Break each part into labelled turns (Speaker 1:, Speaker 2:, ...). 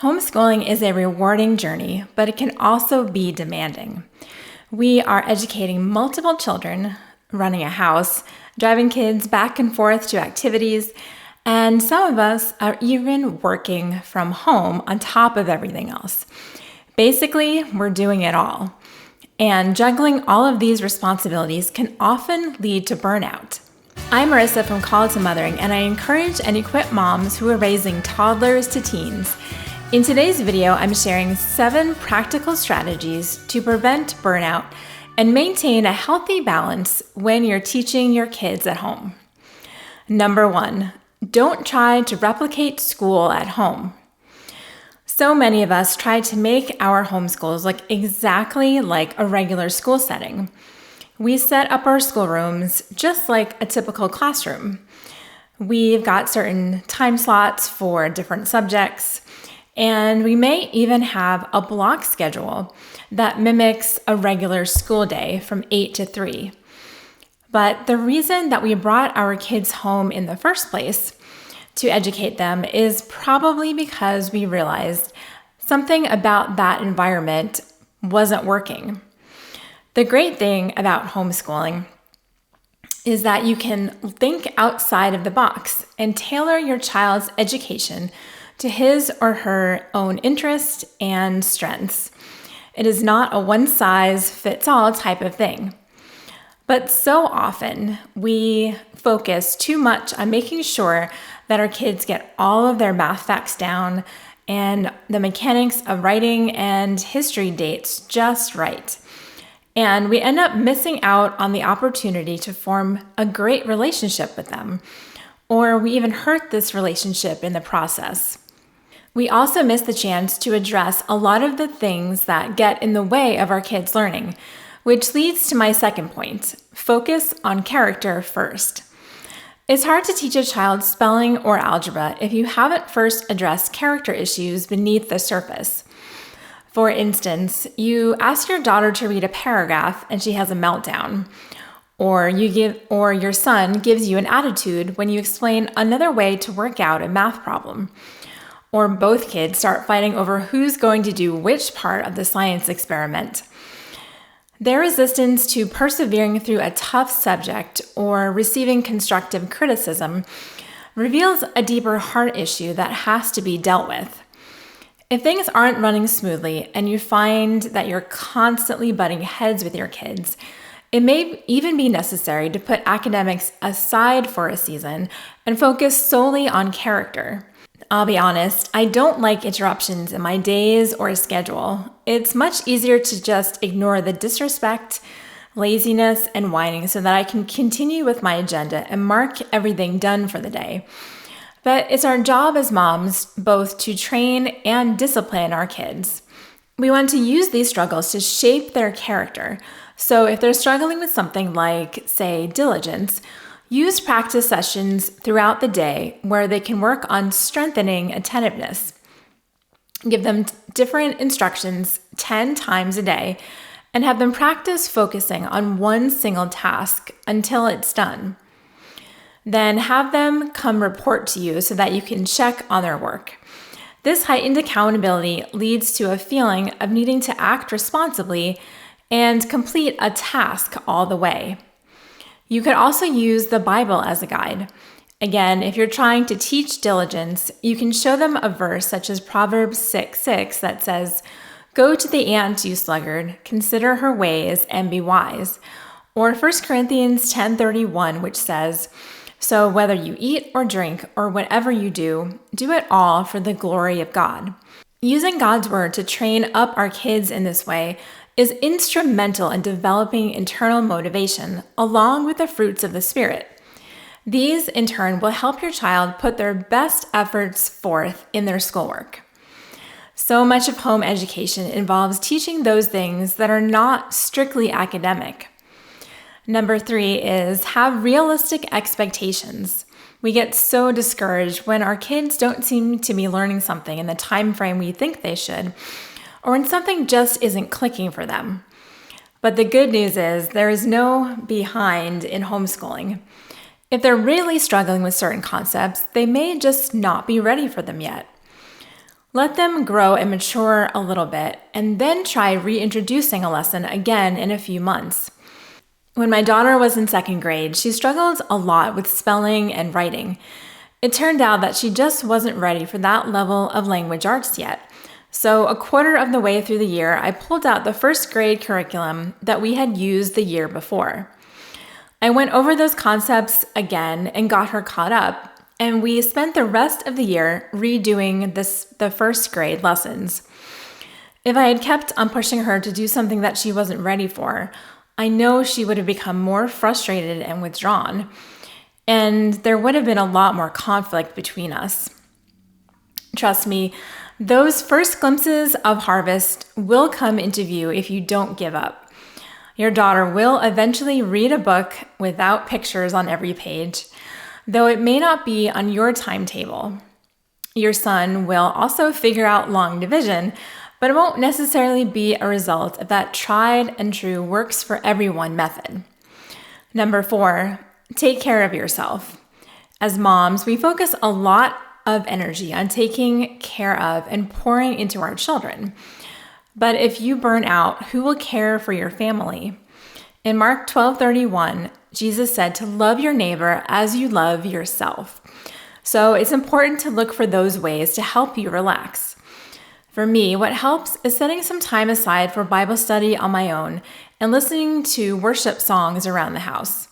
Speaker 1: Homeschooling is a rewarding journey, but it can also be demanding. We are educating multiple children, running a house, driving kids back and forth to activities, and some of us are even working from home on top of everything else. Basically, we're doing it all. And juggling all of these responsibilities can often lead to burnout. I'm Marisa from Call to Mothering, and I encourage and equip moms who are raising toddlers to teens. In today's video, I'm sharing 7 practical strategies to prevent burnout and maintain a healthy balance when you're teaching your kids at home. Number 1, don't try to replicate school at home. So many of us try to make our homeschools look exactly like a regular school setting. We set up our schoolrooms just like a typical classroom. We've got certain time slots for different subjects, and we may even have a block schedule that mimics a regular school day from 8 to 3. But the reason that we brought our kids home in the first place to educate them is probably because we realized something about that environment wasn't working. The great thing about homeschooling is that you can think outside of the box and tailor your child's education to his or her own interests and strengths. It is not a one-size-fits-all type of thing. But so often, we focus too much on making sure that our kids get all of their math facts down and the mechanics of writing and history dates just right. And we end up missing out on the opportunity to form a great relationship with them, or we even hurt this relationship in the process. We also miss the chance to address a lot of the things that get in the way of our kids' learning, which leads to my second point: focus on character first. It's hard to teach a child spelling or algebra if you haven't first addressed character issues beneath the surface. For instance, you ask your daughter to read a paragraph and she has a meltdown, or your son gives you an attitude when you explain another way to work out a math problem. Or both kids start fighting over who's going to do which part of the science experiment. Their resistance to persevering through a tough subject or receiving constructive criticism reveals a deeper heart issue that has to be dealt with. If things aren't running smoothly and you find that you're constantly butting heads with your kids, it may even be necessary to put academics aside for a season and focus solely on character. I'll be honest, I don't like interruptions in my days or schedule. It's much easier to just ignore the disrespect, laziness, and whining so that I can continue with my agenda and mark everything done for the day. But it's our job as moms both to train and discipline our kids. We want to use these struggles to shape their character. So if they're struggling with something like, say, diligence, use practice sessions throughout the day where they can work on strengthening attentiveness. Give them different instructions 10 times a day and have them practice focusing on one single task until it's done. Then have them come report to you so that you can check on their work. This heightened accountability leads to a feeling of needing to act responsibly and complete a task all the way. You could also use the Bible as a guide. Again, if you're trying to teach diligence, you can show them a verse such as Proverbs 6:6 that says, "Go to the ant, you sluggard, consider her ways and be wise." Or 1 Corinthians 10:31, which says, "So whether you eat or drink or whatever you do, do it all for the glory of God." Using God's word to train up our kids in this way is instrumental in developing internal motivation along with the fruits of the Spirit. These, in turn, will help your child put their best efforts forth in their schoolwork. So much of home education involves teaching those things that are not strictly academic. Number 3 is have realistic expectations. We get so discouraged when our kids don't seem to be learning something in the time frame we think they should, or when something just isn't clicking for them. But the good news is there is no behind in homeschooling. If they're really struggling with certain concepts, they may just not be ready for them yet. Let them grow and mature a little bit, and then try reintroducing a lesson again in a few months. When my daughter was in second grade, she struggled a lot with spelling and writing. It turned out that she just wasn't ready for that level of language arts yet. So a quarter of the way through the year, I pulled out the first grade curriculum that we had used the year before. I went over those concepts again and got her caught up, and we spent the rest of the year redoing the first grade lessons. If I had kept on pushing her to do something that she wasn't ready for, I know she would have become more frustrated and withdrawn, and there would have been a lot more conflict between us. Trust me, those first glimpses of harvest will come into view if you don't give up. Your daughter will eventually read a book without pictures on every page, though it may not be on your timetable. Your son will also figure out long division, but it won't necessarily be a result of that tried and true works for everyone method. Number 4, take care of yourself. As moms, we focus a lot of energy on taking care of and pouring into our children. But if you burn out, who will care for your family? In Mark 12:31, Jesus said to love your neighbor as you love yourself. So it's important to look for those ways to help you relax. For me, what helps is setting some time aside for Bible study on my own and listening to worship songs around the house.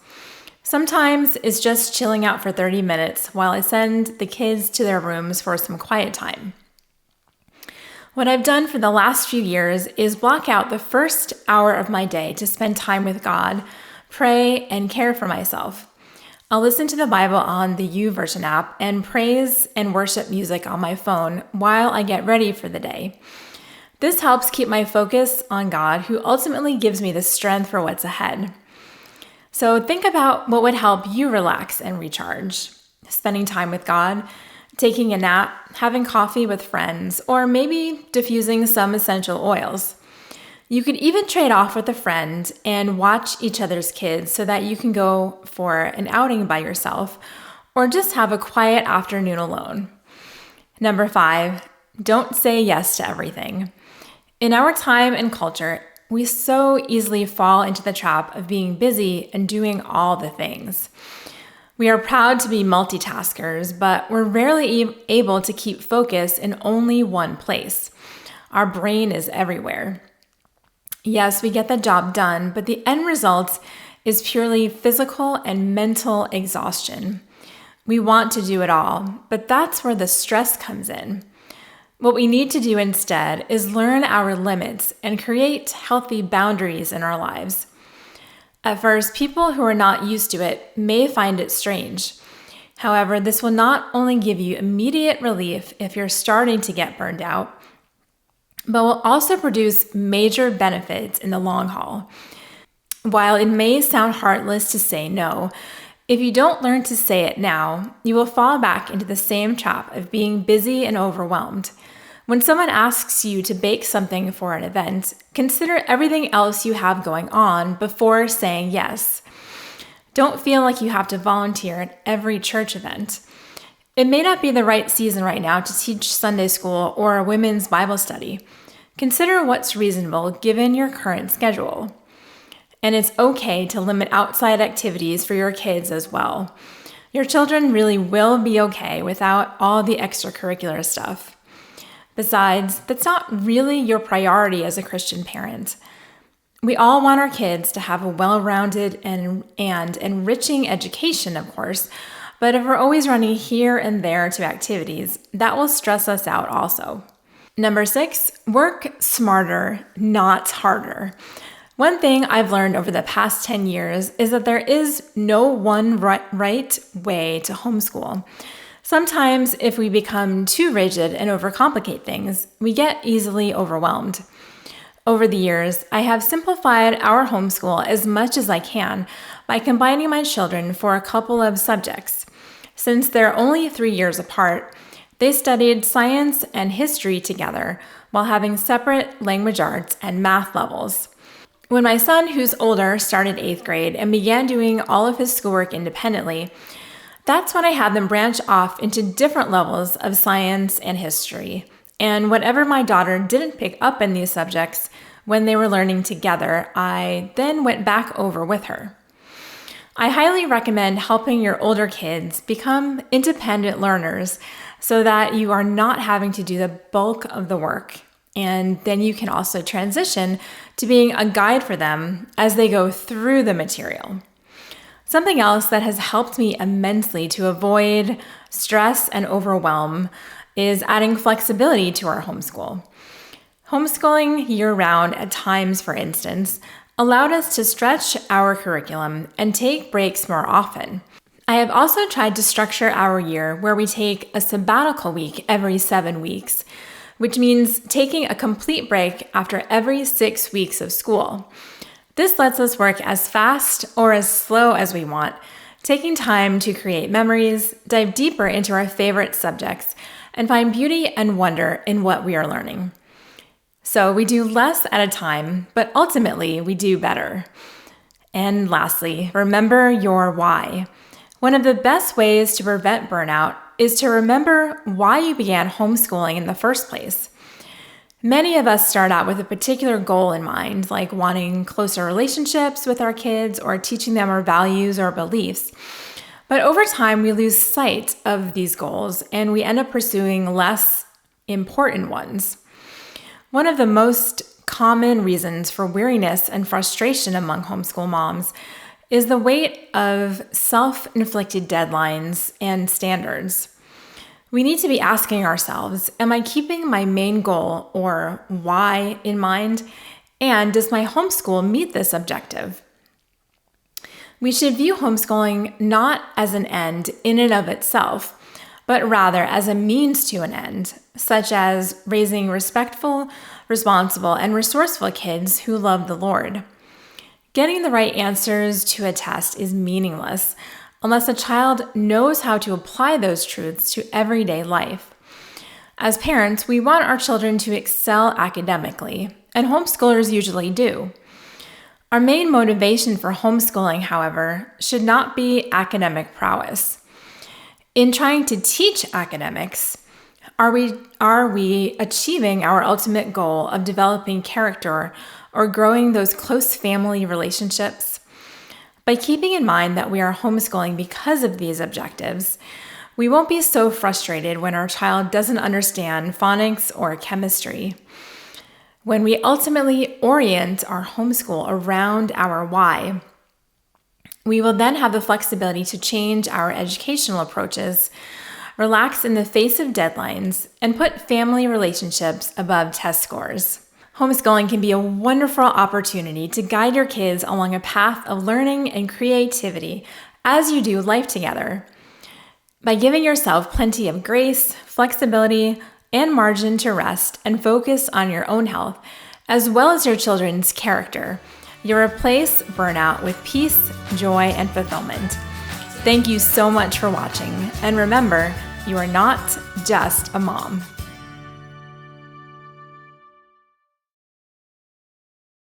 Speaker 1: Sometimes it's just chilling out for 30 minutes while I send the kids to their rooms for some quiet time. What I've done for the last few years is block out the first hour of my day to spend time with God, pray, and care for myself. I'll listen to the Bible on the YouVersion app and praise and worship music on my phone while I get ready for the day. This helps keep my focus on God, who ultimately gives me the strength for what's ahead. So think about what would help you relax and recharge. Spending time with God, taking a nap, having coffee with friends, or maybe diffusing some essential oils. You could even trade off with a friend and watch each other's kids so that you can go for an outing by yourself or just have a quiet afternoon alone. Number 5, don't say yes to everything. In our time and culture, we so easily fall into the trap of being busy and doing all the things. We are proud to be multitaskers, but we're rarely able to keep focus in only one place. Our brain is everywhere. Yes, we get the job done, but the end result is purely physical and mental exhaustion. We want to do it all, but that's where the stress comes in. What we need to do instead is learn our limits and create healthy boundaries in our lives. At first, people who are not used to it may find it strange. However, this will not only give you immediate relief if you're starting to get burned out, but will also produce major benefits in the long haul. While it may sound heartless to say no, if you don't learn to say it now, you will fall back into the same trap of being busy and overwhelmed. When someone asks you to bake something for an event, consider everything else you have going on before saying yes. Don't feel like you have to volunteer at every church event. It may not be the right season right now to teach Sunday school or a women's Bible study. Consider what's reasonable given your current schedule. And it's okay to limit outside activities for your kids as well. Your children really will be okay without all the extracurricular stuff. Besides, that's not really your priority as a Christian parent. We all want our kids to have a well-rounded and enriching education, of course, but if we're always running here and there to activities, that will stress us out also. Number 6, work smarter, not harder. One thing I've learned over the past 10 years is that there is no one right way to homeschool. Sometimes if we become too rigid and overcomplicate things, we get easily overwhelmed. Over the years, I have simplified our homeschool as much as I can by combining my children for a couple of subjects. Since they're only 3 years apart, they studied science and history together while having separate language arts and math levels. When my son, who's older, started 8th grade and began doing all of his schoolwork independently, that's when I had them branch off into different levels of science and history And whatever my daughter didn't pick up in these subjects when they were learning together, I then went back over with her. I highly recommend helping your older kids become independent learners so that you are not having to do the bulk of the work. And then you can also transition to being a guide for them as they go through the material. Something else that has helped me immensely to avoid stress and overwhelm is adding flexibility to our homeschool. Homeschooling year-round at times, for instance, allowed us to stretch our curriculum and take breaks more often. I have also tried to structure our year where we take a sabbatical week every 7 weeks, which means taking a complete break after every 6 weeks of school. This lets us work as fast or as slow as we want, taking time to create memories, dive deeper into our favorite subjects, and find beauty and wonder in what we are learning. So we do less at a time, but ultimately we do better. And lastly, remember your why. One of the best ways to prevent burnout is to remember why you began homeschooling in the first place. Many of us start out with a particular goal in mind, like wanting closer relationships with our kids or teaching them our values or beliefs. But over time, we lose sight of these goals and we end up pursuing less important ones. One of the most common reasons for weariness and frustration among homeschool moms is the weight of self-inflicted deadlines and standards. We need to be asking ourselves, am I keeping my main goal or why in mind? And does my homeschool meet this objective? We should view homeschooling not as an end in and of itself, but rather as a means to an end, such as raising respectful, responsible, and resourceful kids who love the Lord. Getting the right answers to a test is meaningless unless a child knows how to apply those truths to everyday life. As parents, we want our children to excel academically, and homeschoolers usually do. Our main motivation for homeschooling, however, should not be academic prowess. In trying to teach academics, are we achieving our ultimate goal of developing character or growing those close family relationships? By keeping in mind that we are homeschooling because of these objectives, we won't be so frustrated when our child doesn't understand phonics or chemistry. When we ultimately orient our homeschool around our why, we will then have the flexibility to change our educational approaches, relax in the face of deadlines, and put family relationships above test scores. Homeschooling can be a wonderful opportunity to guide your kids along a path of learning and creativity as you do life together. By giving yourself plenty of grace, flexibility, and margin to rest and focus on your own health, as well as your children's character, you replace burnout with peace, joy, and fulfillment. Thank you so much for watching. And remember, you are not just a mom.